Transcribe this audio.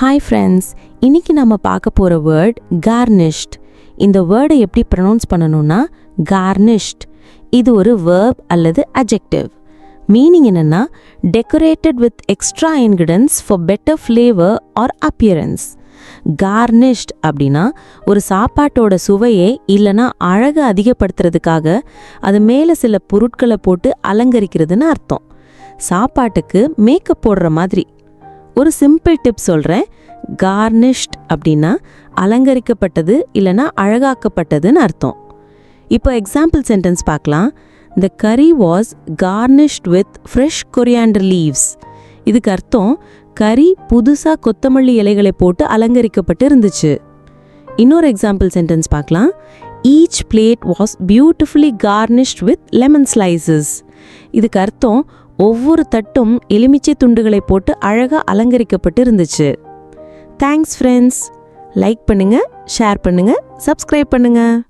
Hi friends, இன்னைக்கு நம்ம பார்க்க போகிற வேர்ட் garnished. இந்த வேர்டை எப்படி ப்ரொனவுன்ஸ் பண்ணணும்னா garnished. இது ஒரு verb அல்லது adjective. மீனிங் என்னன்னா decorated with extra ingredients for better flavor or appearance. garnished அப்படின்னா ஒரு சாப்பாட்டோட சுவையை இல்லைனா அழகை அதிகப்படுத்துறதுக்காக அது மேலே சில பொருட்களை போட்டு அலங்கரிக்கிறதுன்னு அர்த்தம். சாப்பாட்டுக்கு மேக்கப் போடுற மாதிரி. ஒரு சிம்பிள் டிப் சொல்கிறேன். garnished அப்படின்னா அலங்கரிக்கப்பட்டது இல்லைனா அழகாக்கப்பட்டதுன்னு அர்த்தம். இப்போ எக்ஸாம்பிள் சென்டென்ஸ் பார்க்கலாம். The curry was garnished with fresh coriander leaves. இதுக்கு அர்த்தம் கறி புதுசாக கொத்தமல்லி இலைகளை போட்டு அலங்கரிக்கப்பட்டு இருந்துச்சு. இன்னொரு எக்ஸாம்பிள் சென்டென்ஸ் பார்க்கலாம். Each plate was beautifully garnished with lemon slices. இதுக்கு அர்த்தம் ஒவ்வொரு தட்டும் எலுமிச்சை துண்டுகளை போட்டு அழகா அலங்கரிக்கப்பட்டு இருந்துச்சு. Thanks friends. லைக் பண்ணுங்க, ஷேர் பண்ணுங்க, சப்ஸ்கிரைப் பண்ணுங்க.